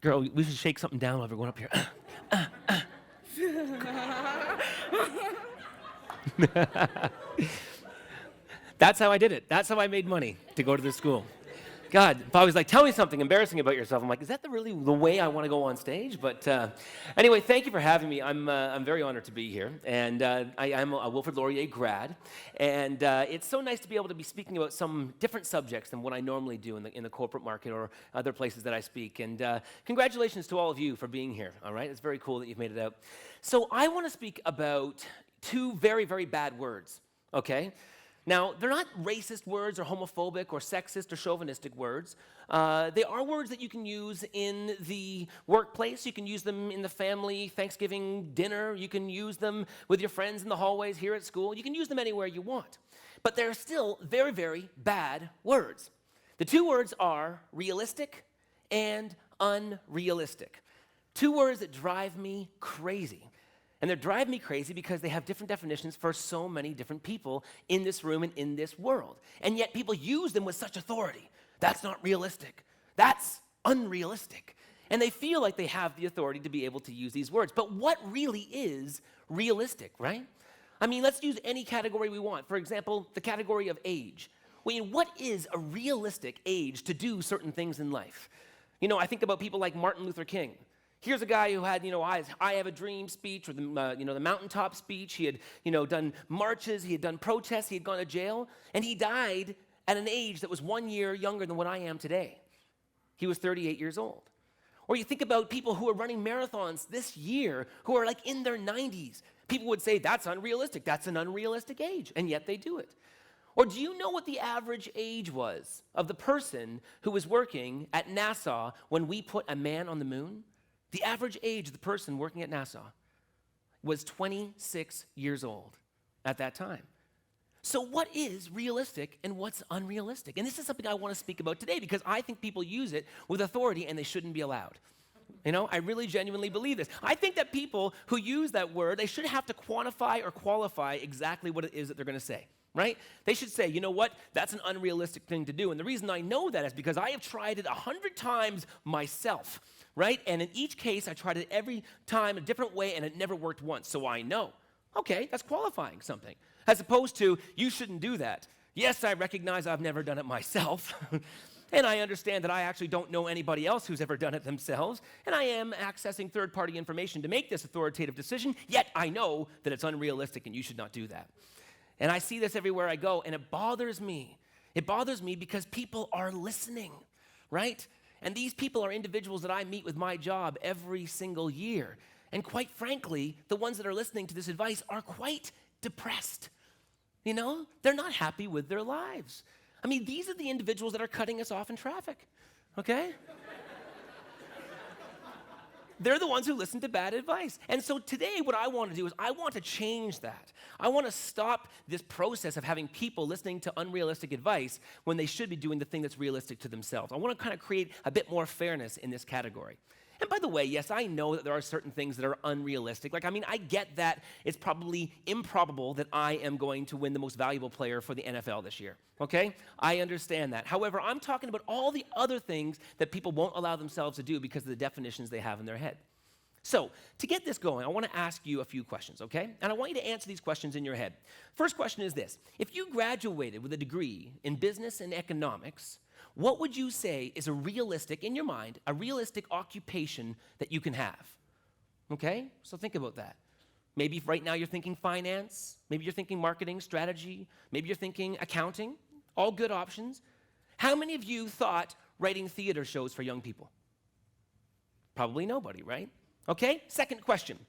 Girl, we should shake something down while we're going up here. That's how I did it. That's how I made money to go to this school. God, if I was like, tell me something embarrassing about yourself, I'm like, is that really the way I want to go on stage? But anyway, thank you for having me. I'm very honored to be here. And I'm a Wilfrid Laurier grad. And it's so nice to be able to be speaking about some different subjects than what I normally do in the corporate market or other places that I speak. And congratulations to all of you for being here, all right? It's very cool that you've made it out. So I want to speak about two very, very bad words, okay? Now, they're not racist words or homophobic or sexist or chauvinistic words. They are words that you can use in the workplace. You can use them in the family Thanksgiving dinner. You can use them with your friends in the hallways here at school. You can use them anywhere you want. But they're still very, very bad words. The two words are realistic and unrealistic. Two words that drive me crazy. And they drive me crazy because they have different definitions for so many different people in this room and in this world. And yet people use them with such authority. That's not realistic. That's unrealistic. And they feel like they have the authority to be able to use these words. But what really is realistic, right? I mean, let's use any category we want. For example, the category of age. I mean, what is a realistic age to do certain things in life? You know, I think about people like Martin Luther King. Here's a guy who had, I have a dream speech, or the mountaintop speech. He had, done marches. He had done protests. He had gone to jail. And he died at an age that was 1 year younger than what I am today. He was 38 years old. Or you think about people who are running marathons this year who are like in their 90s. People would say, that's unrealistic. That's an unrealistic age. And yet they do it. Or do you know what the average age was of the person who was working at NASA when we put a man on the moon? The average age of the person working at NASA was 26 years old at that time. So what is realistic and what's unrealistic? And this is something I want to speak about today because I think people use it with authority and they shouldn't be allowed. I really genuinely believe this. I think that people who use that word, they should have to quantify or qualify exactly what it is that they're going to say. Right? They should say, you know what, that's an unrealistic thing to do. And the reason I know that is because I have tried it 100 times myself, right? And in each case, I tried it every time a different way, and it never worked once. So I know, okay, that's qualifying something. As opposed to, you shouldn't do that. Yes, I recognize I've never done it myself. And I understand that I actually don't know anybody else who's ever done it themselves. And I am accessing third-party information to make this authoritative decision, yet I know that it's unrealistic and you should not do that. And I see this everywhere I go, and it bothers me. It bothers me because people are listening, right? And these people are individuals that I meet with my job every single year. And quite frankly, the ones that are listening to this advice are quite depressed. They're not happy with their lives. I mean, these are the individuals that are cutting us off in traffic, okay? They're the ones who listen to bad advice. And so today what I want to do is I want to change that. I want to stop this process of having people listening to unrealistic advice when they should be doing the thing that's realistic to themselves. I want to kind of create a bit more fairness in this category. And by the way, yes, I know that there are certain things that are unrealistic. I get that it's probably improbable that I am going to win the most valuable player for the NFL this year, okay? I understand that. However, I'm talking about all the other things that people won't allow themselves to do because of the definitions they have in their head. So, to get this going, I want to ask you a few questions, okay? And I want you to answer these questions in your head. First question is this. If you graduated with a degree in business and economics, what would you say is a realistic, in your mind, a realistic occupation that you can have? Okay? So think about that. Maybe right now you're thinking finance. Maybe you're thinking marketing, strategy. Maybe you're thinking accounting. All good options. How many of you thought writing theater shows for young people? Probably nobody, right? Okay? Second question.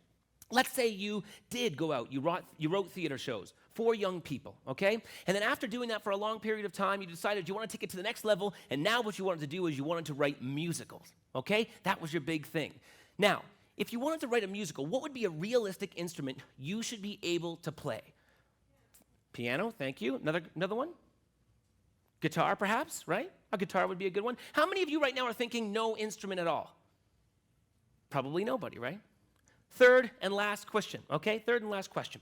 Let's say you did go out, you wrote theater shows for young people, okay? And then after doing that for a long period of time, you decided you want to take it to the next level, and now what you wanted to do is you wanted to write musicals, okay? That was your big thing. Now, if you wanted to write a musical, what would be a realistic instrument you should be able to play? Piano, thank you. Another one? Guitar, perhaps, right? A guitar would be a good one. How many of you right now are thinking no instrument at all? Probably nobody, right? Third and last question, okay? Third and last question.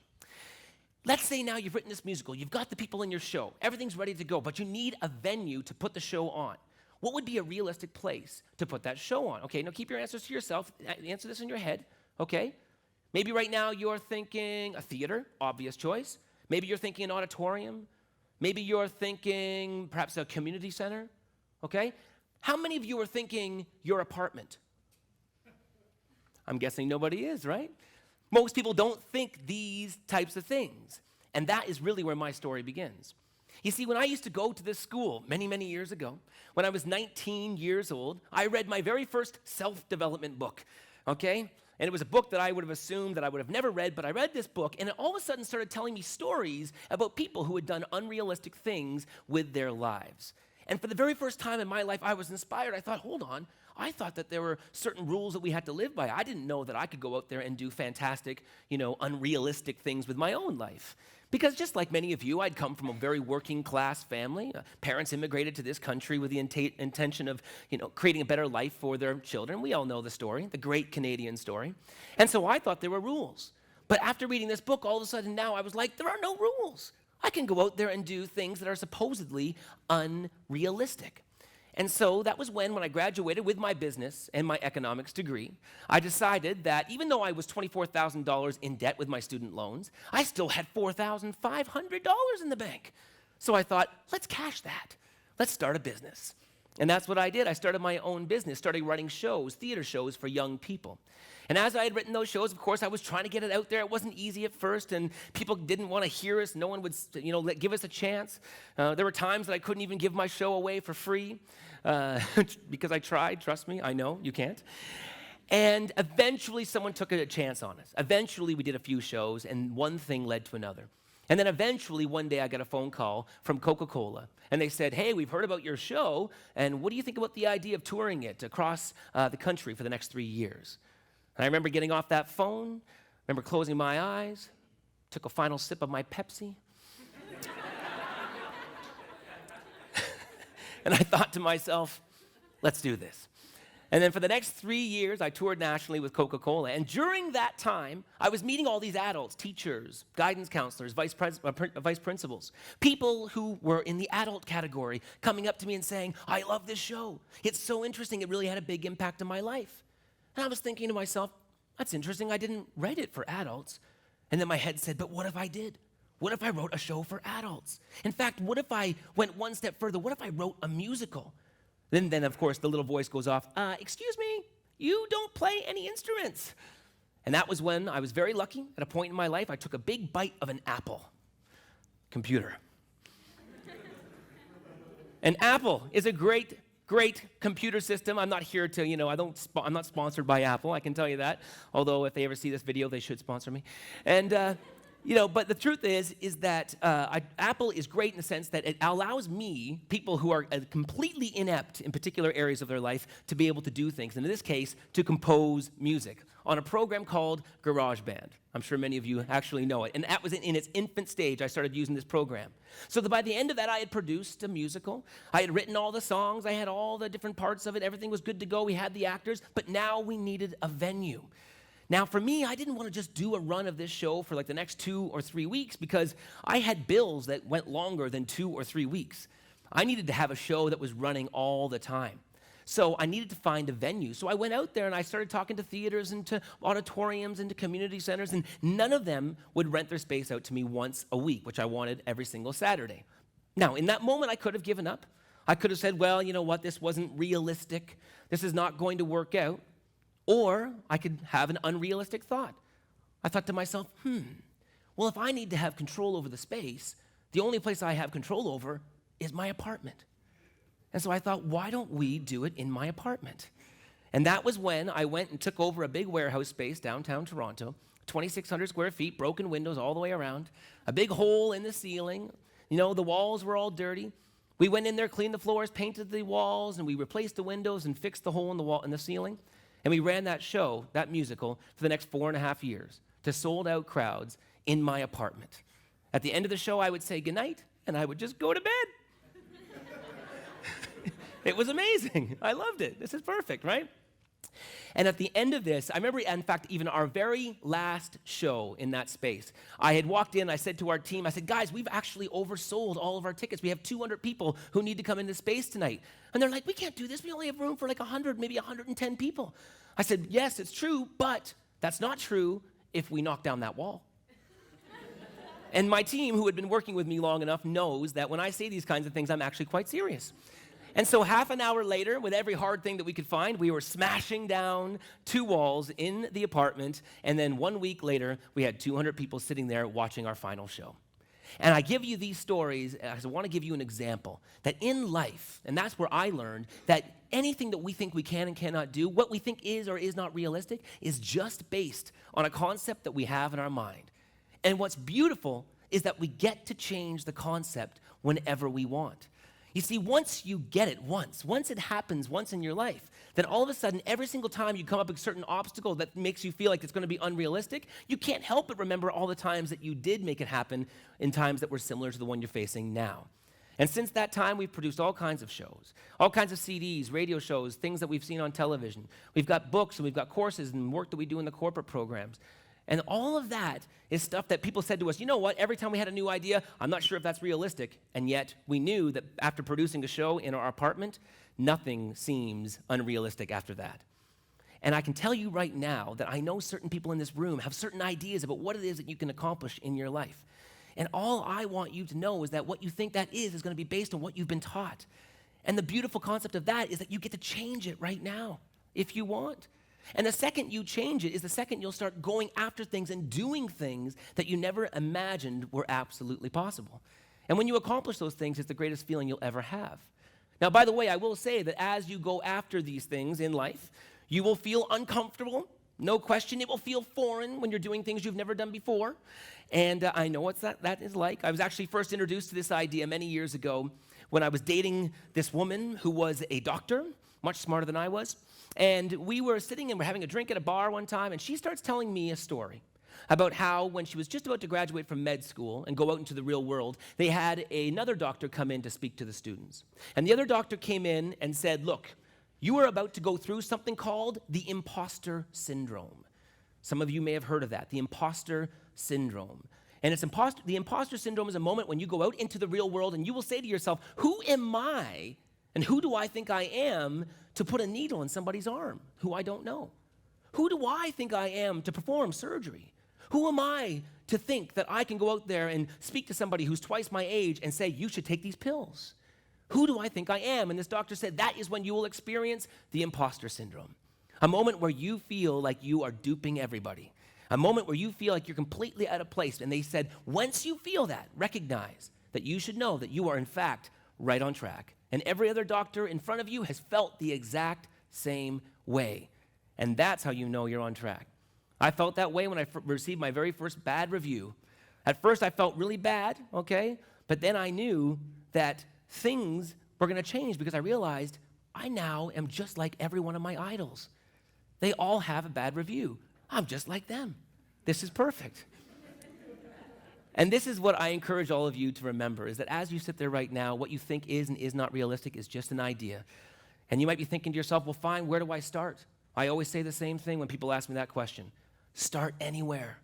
Let's say now you've written this musical, you've got the people in your show, everything's ready to go, but you need a venue to put the show on. what would be a realistic place to put that show on? Okay, now keep your answers to yourself. Answer this in your head, okay? Maybe right now you're thinking a theater, obvious choice. Maybe you're thinking an auditorium. Maybe you're thinking perhaps a community center, okay? How many of you are thinking your apartment? I'm guessing nobody is, right? Most people don't think these types of things. And that is really where my story begins. You see, when I used to go to this school many, many years ago, when I was 19 years old, I read my very first self-development book, okay? And it was a book that I would have assumed that I would have never read, but I read this book, and it all of a sudden started telling me stories about people who had done unrealistic things with their lives. And for the very first time in my life, I was inspired. I thought, hold on, I thought that there were certain rules that we had to live by. I didn't know that I could go out there and do fantastic, unrealistic things with my own life. Because just like many of you, I'd come from a very working class family. Parents immigrated to this country with the intention of, creating a better life for their children. We all know the story, the great Canadian story. And so I thought there were rules. But after reading this book, all of a sudden now I was like, there are no rules. I can go out there and do things that are supposedly unrealistic. And so that was when I graduated with my business and my economics degree, I decided that even though I was $24,000 in debt with my student loans, I still had $4,500 in the bank. So I thought, let's cash that. Let's start a business. And that's what I did. I started my own business, started running shows, theater shows for young people. And as I had written those shows, of course, I was trying to get it out there. It wasn't easy at first, and people didn't want to hear us. No one would, give us a chance. There were times that I couldn't even give my show away for free because I tried. Trust me, I know, you can't. And eventually, someone took a chance on us. Eventually, we did a few shows, and one thing led to another. And then eventually, one day, I got a phone call from Coca-Cola. And they said, hey, we've heard about your show, and what do you think about the idea of touring it across the country for the next 3 years? And I remember getting off that phone, remember closing my eyes, took a final sip of my Pepsi. And I thought to myself, let's do this. And then for the next 3 years, I toured nationally with Coca-Cola. And during that time, I was meeting all these adults, teachers, guidance counselors, vice principals, people who were in the adult category coming up to me and saying, I love this show. It's so interesting. It really had a big impact on my life. And I was thinking to myself, that's interesting. I didn't write it for adults. And then my head said, but what if I did? What if I wrote a show for adults? In fact, what if I went one step further? What if I wrote a musical? Then of course, the little voice goes off, excuse me, you don't play any instruments. And that was when I was very lucky. At a point in my life, I took a big bite of an Apple computer. An Apple is a great computer system. I'm not here to, I'm not sponsored by Apple, I can tell you that. Although if they ever see this video, they should sponsor me. And, but the truth is that Apple is great in the sense that it allows me, people who are completely inept in particular areas of their life, to be able to do things. And in this case, to compose music on a program called GarageBand. I'm sure many of you actually know it. And that was in its infant stage, I started using this program. So that by the end of that, I had produced a musical. I had written all the songs. I had all the different parts of it. Everything was good to go. We had the actors. But now we needed a venue. Now, for me, I didn't want to just do a run of this show for like the next 2 or 3 weeks because I had bills that went longer than 2 or 3 weeks. I needed to have a show that was running all the time. So I needed to find a venue. So I went out there and I started talking to theaters and to auditoriums and to community centers, and none of them would rent their space out to me once a week, which I wanted every single Saturday. Now, in that moment, I could have given up. I could have said, well, you know what, this wasn't realistic. This is not going to work out. Or I could have an unrealistic thought. I thought to myself, well, if I need to have control over the space, the only place I have control over is my apartment. And so I thought, why don't we do it in my apartment? And that was when I went and took over a big warehouse space downtown Toronto, 2,600 square feet, broken windows all the way around, a big hole in the ceiling. The walls were all dirty. We went in there, cleaned the floors, painted the walls, and we replaced the windows and fixed the hole in the wall in the ceiling. And we ran that show, that musical, for the next 4.5 years to sold-out crowds in my apartment. At the end of the show, I would say goodnight, and I would just go to bed. It was amazing. I loved it. This is perfect, right? And at the end of this, I remember, in fact, even our very last show in that space, I had walked in, I said to our team, I said, guys, we've actually oversold all of our tickets. We have 200 people who need to come into space tonight. And they're like, we can't do this. We only have room for like 100, maybe 110 people. I said, yes, it's true, but that's not true if we knock down that wall. And my team, who had been working with me long enough, knows that when I say these kinds of things, I'm actually quite serious. And so half an hour later, with every hard thing that we could find, we were smashing down 2 walls in the apartment. And then 1 week later, we had 200 people sitting there watching our final show. And I give you these stories because I want to give you an example that in life, and that's where I learned that anything that we think we can and cannot do, what we think is or is not realistic, is just based on a concept that we have in our mind. And what's beautiful is that we get to change the concept whenever we want. You see, once you get it once it happens once in your life, then all of a sudden, every single time you come up with a certain obstacle that makes you feel like it's going to be unrealistic, you can't help but remember all the times that you did make it happen in times that were similar to the one you're facing now. And since that time, we've produced all kinds of shows, all kinds of CDs, radio shows, things that we've seen on television. We've got books and we've got courses and work that we do in the corporate programs. And all of that is stuff that people said to us, you know what, every time we had a new idea, I'm not sure if that's realistic. And yet we knew that after producing a show in our apartment, nothing seems unrealistic after that. And I can tell you right now that I know certain people in this room have certain ideas about what it is that you can accomplish in your life. And all I want you to know is that what you think that is going to be based on what you've been taught. And the beautiful concept of that is that you get to change it right now if you want. And the second you change it is the second you'll start going after things and doing things that you never imagined were absolutely possible. And when you accomplish those things, it's the greatest feeling you'll ever have. Now, by the way, I will say that as you go after these things in life, you will feel uncomfortable. No question, it will feel foreign when you're doing things you've never done before. And I know what that is like. I was actually first introduced to this idea many years ago when I was dating this woman who was a doctor, much smarter than I was. And we were sitting and we're having a drink at a bar one time, and she starts telling me a story about how when she was just about to graduate from med school and go out into the real world, they had another doctor come in to speak to the students. And the other doctor came in and said, look, you are about to go through something called the imposter syndrome. Some of you may have heard of that, the imposter syndrome. And the imposter syndrome is a moment when you go out into the real world and you will say to yourself, who am I and who do I think I am to put a needle in somebody's arm who I don't know? Who do I think I am to perform surgery? Who am I to think that I can go out there and speak to somebody who's twice my age and say, you should take these pills? Who do I think I am? And this doctor said, that is when you will experience the imposter syndrome. A moment where you feel like you are duping everybody. A moment where you feel like you're completely out of place. And they said, once you feel that, recognize that you should know that you are in fact right on track. And every other doctor in front of you has felt the exact same way. And that's how you know you're on track. I felt that way when I received my very first bad review. At first, I felt really bad, okay? But then I knew that things were going to change because I realized I now am just like every one of my idols. They all have a bad review. I'm just like them. This is perfect. And this is what I encourage all of you to remember, is that as you sit there right now, what you think is and is not realistic is just an idea. And you might be thinking to yourself, well, fine, where do I start? I always say the same thing when people ask me that question. Start anywhere,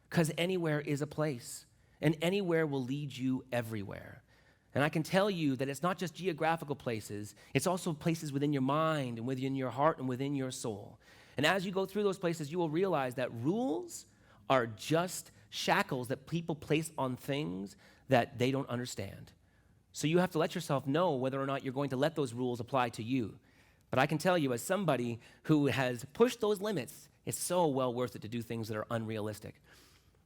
because anywhere is a place, and anywhere will lead you everywhere. And I can tell you that it's not just geographical places, it's also places within your mind and within your heart and within your soul. And as you go through those places, you will realize that rules are just shackles that people place on things that they don't understand. So you have to let yourself know whether or not you're going to let those rules apply to you. But I can tell you, as somebody who has pushed those limits, it's so well worth it to do things that are unrealistic.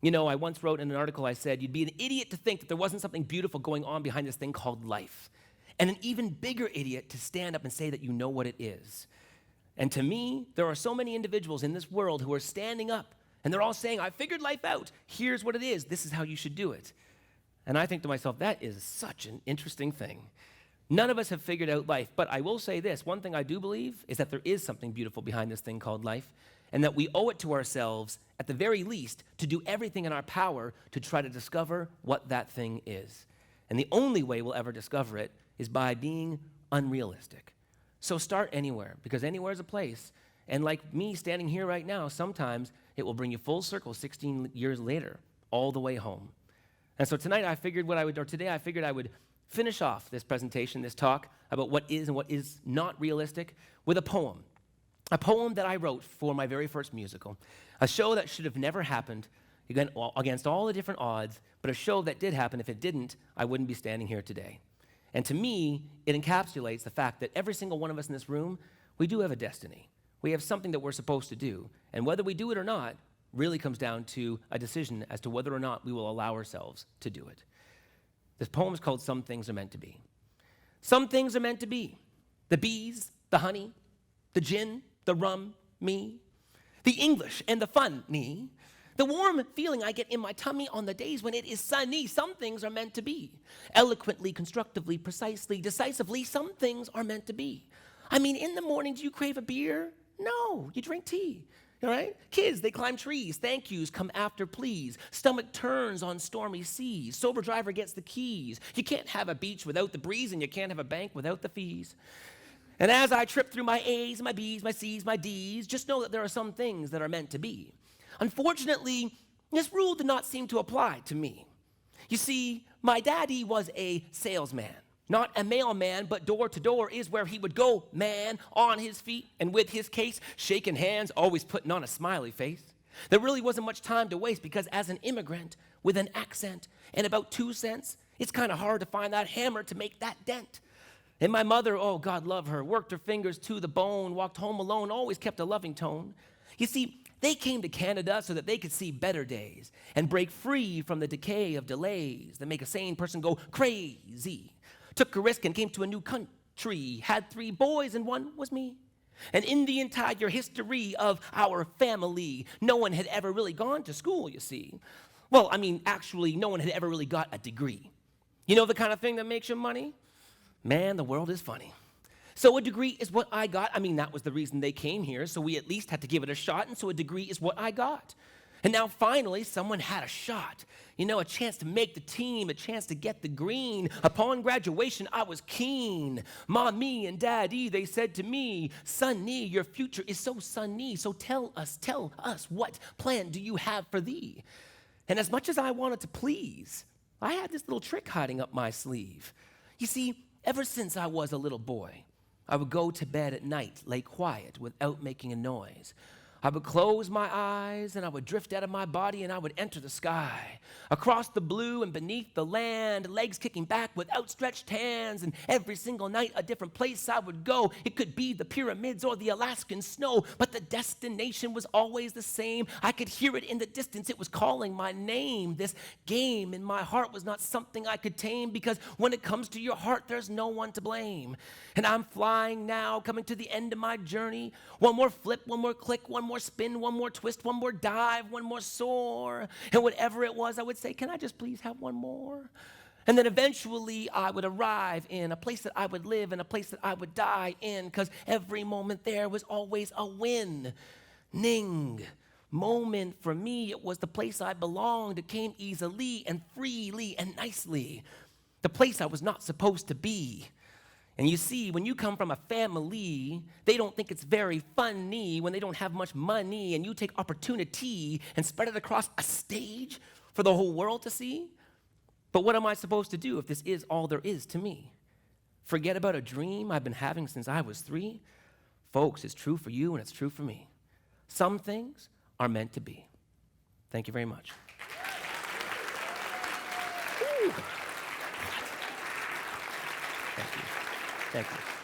You know, I once wrote in an article, I said, you'd be an idiot to think that there wasn't something beautiful going on behind this thing called life. And an even bigger idiot to stand up and say that you know what it is. And to me, there are so many individuals in this world who are standing up and they're all saying, I figured life out. Here's what it is. This is how you should do it. And I think to myself, that is such an interesting thing. None of us have figured out life, but I will say this. One thing I do believe is that there is something beautiful behind this thing called life, and that we owe it to ourselves, at the very least, to do everything in our power to try to discover what that thing is. And the only way we'll ever discover it is by being unrealistic. So start anywhere, because anywhere is a place, And like me standing here right now, sometimes it will bring you full circle 16 years later, all the way home. And so today I figured I would finish off this presentation, this talk about what is and what is not realistic with a poem. A poem that I wrote for my very first musical. A show that should have never happened, again, against all the different odds, but a show that did happen. If it didn't, I wouldn't be standing here today. And to me, it encapsulates the fact that every single one of us in this room, we do have a destiny. We have something that we're supposed to do. And whether we do it or not really comes down to a decision as to whether or not we will allow ourselves to do it. This poem is called Some Things Are Meant to Be. Some things are meant to be. The bees, the honey, the gin, the rum, me, the English and the funny, the warm feeling I get in my tummy on the days when it is sunny. Some things are meant to be. Eloquently, constructively, precisely, decisively, some things are meant to be. I mean, in the morning, do you crave a beer? No, you drink tea. All right? Kids, they climb trees. Thank yous come after please. Stomach turns on stormy seas. Sober driver gets the keys. You can't have a beach without the breeze, and you can't have a bank without the fees. And as I trip through my A's, my B's, my C's, my D's, just know that there are some things that are meant to be. Unfortunately, this rule did not seem to apply to me. You see, my daddy was a salesman. Not a mailman, but door to door is where he would go, man, on his feet and with his case, shaking hands, always putting on a smiley face. There really wasn't much time to waste because as an immigrant with an accent and about 2 cents, it's kind of hard to find that hammer to make that dent. And my mother, oh, God love her, worked her fingers to the bone, walked home alone, always kept a loving tone. You see, they came to Canada so that they could see better days and break free from the decay of delays that make a sane person go crazy. Took a risk and came to a new country, had 3 boys and one was me. And in the entire history of our family, no one had ever really gone to school, you see. Well, I mean, actually, no one had ever really got a degree. You know the kind of thing that makes you money? Man, the world is funny. So a degree is what I got. I mean, that was the reason they came here, so we at least had to give it a shot, and so a degree is what I got. And now finally, someone had a shot. You know, a chance to make the team, a chance to get the green. Upon graduation, I was keen. Mommy and Daddy, they said to me, Sonny, your future is so sunny. So tell us, what plan do you have for thee? And as much as I wanted to please, I had this little trick hiding up my sleeve. You see, ever since I was a little boy, I would go to bed at night, lay quiet without making a noise. I would close my eyes and I would drift out of my body and I would enter the sky. Across the blue and beneath the land, legs kicking back with outstretched hands. And every single night a different place I would go. It could be the pyramids or the Alaskan snow, but the destination was always the same. I could hear it in the distance. It was calling my name. This game in my heart was not something I could tame because when it comes to your heart, there's no one to blame. And I'm flying now, coming to the end of my journey. One more flip, one more click, one more spin, one more twist, one more dive, one more soar. And whatever it was, I would say, can I just please have one more? And then eventually I would arrive in a place that I would live, in a place that I would die in, because every moment there was always a win. Ning. Moment for me, it was the place I belonged. It came easily and freely and nicely. The place I was not supposed to be. And you see, when you come from a family, they don't think it's very funny when they don't have much money and you take opportunity and spread it across a stage for the whole world to see. But what am I supposed to do if this is all there is to me? Forget about a dream I've been having since I was 3? Folks, it's true for you and it's true for me. Some things are meant to be. Thank you very much. Thank you. Thank you.